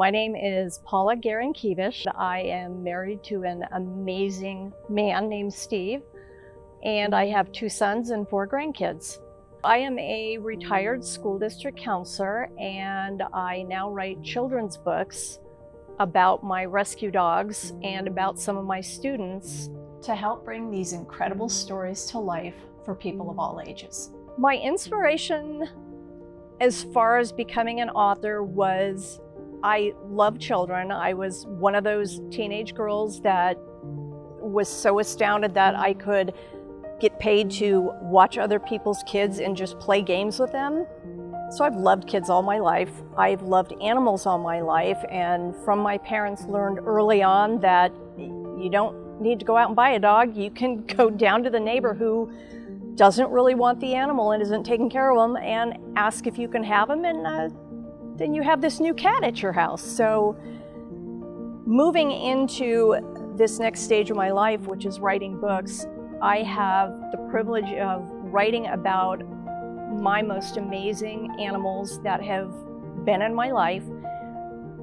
My name is Paula Gehring Kevish. I am married to an amazing man named Steve, and I have 2 sons and 4 grandkids. I am a retired school district counselor, and I now write children's books about my rescue dogs and about some of my students to help bring these incredible stories to life for people of all ages. My inspiration as far as becoming an author was I love children. I was one of those teenage girls that was so astounded that I could get paid to watch other people's kids and just play games with them. So I've loved kids all my life. I've loved animals all my life, and from my parents learned early on that you don't need to go out and buy a dog. You can go down to the neighbor who doesn't really want the animal and isn't taking care of them and ask if you can have them, and then you have this new cat at your house. So moving into this next stage of my life, which is writing books, I have the privilege of writing about my most amazing animals that have been in my life,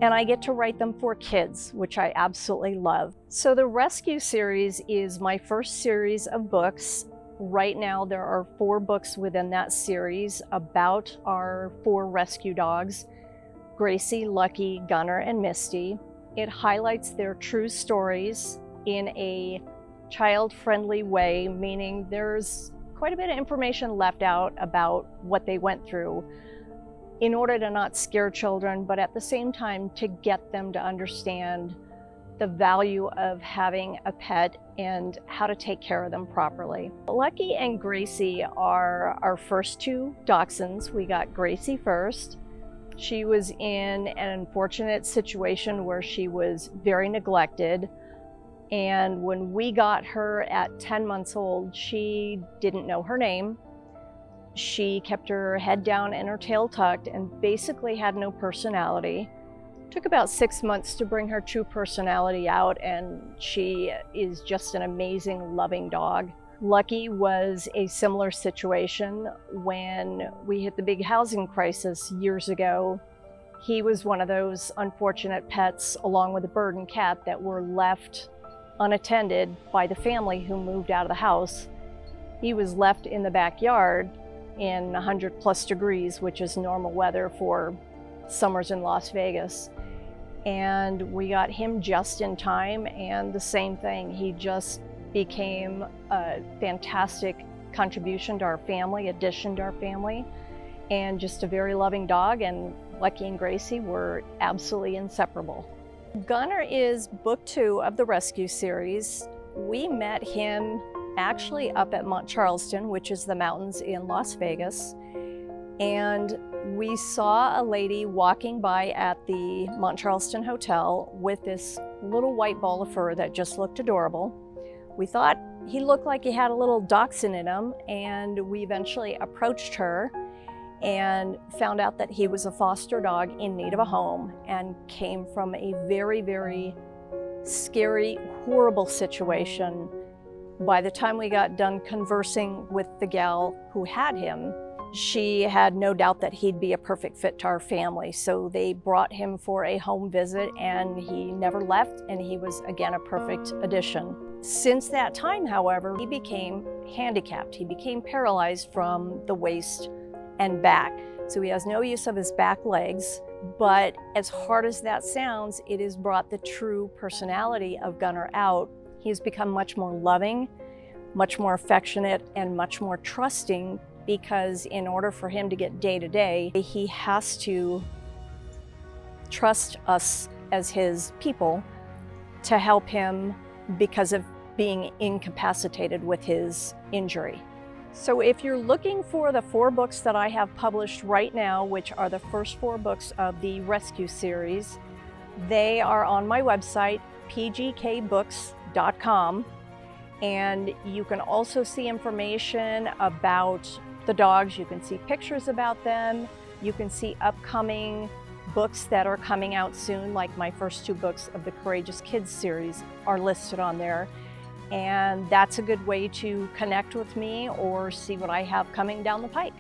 and I get to write them for kids, which I absolutely love. So the Rescue series is my first series of books. Right now there are 4 books within that series about our 4 rescue dogs: Gracie, Lucky, Gunner, and Misty. It highlights their true stories in a child-friendly way, meaning there's quite a bit of information left out about what they went through in order to not scare children, but at the same time to get them to understand the value of having a pet and how to take care of them properly. Lucky and Gracie are our first 2 dachshunds. We got Gracie first. She was in an unfortunate situation where she was very neglected. And when we got her at 10 months old, she didn't know her name. She kept her head down and her tail tucked and basically had no personality. Took about 6 months to bring her true personality out, and she is just an amazing, loving dog. Lucky was a similar situation when we hit the big housing crisis years ago. He was one of those unfortunate pets, along with a bird and cat, that were left unattended by the family who moved out of the house. He was left in the backyard in 100+ degrees, which is normal weather for summers in Las Vegas. And we got him just in time, and the same thing. He just became a fantastic contribution to our family, addition to our family, and just a very loving dog, and Lucky and Gracie were absolutely inseparable. Gunner is book 2 of the Rescue series. We met him actually up at Mount Charleston, which is the mountains in Las Vegas, and we saw a lady walking by at the Mount Charleston Hotel with this little white ball of fur that just looked adorable. We thought he looked like he had a little dachshund in him, and we eventually approached her and found out that he was a foster dog in need of a home and came from a very, very scary, horrible situation. By the time we got done conversing with the gal who had him, she had no doubt that he'd be a perfect fit to our family. So they brought him for a home visit, and he never left, and he was again a perfect addition. Since that time, however, he became handicapped. He became paralyzed from the waist and back. So he has no use of his back legs, but as hard as that sounds, it has brought the true personality of Gunner out. He has become much more loving, much more affectionate, and much more trusting, because in order for him to get day to day, he has to trust us as his people to help him because of being incapacitated with his injury. So if you're looking for the 4 books that I have published right now, which are the first 4 books of the Rescue series, they are on my website, pgkbooks.com, and you can also see information about the dogs. You can see pictures about them. You can see upcoming books that are coming out soon, like my first 2 books of the Courageous Kids series are listed on there. And that's a good way to connect with me or see what I have coming down the pike.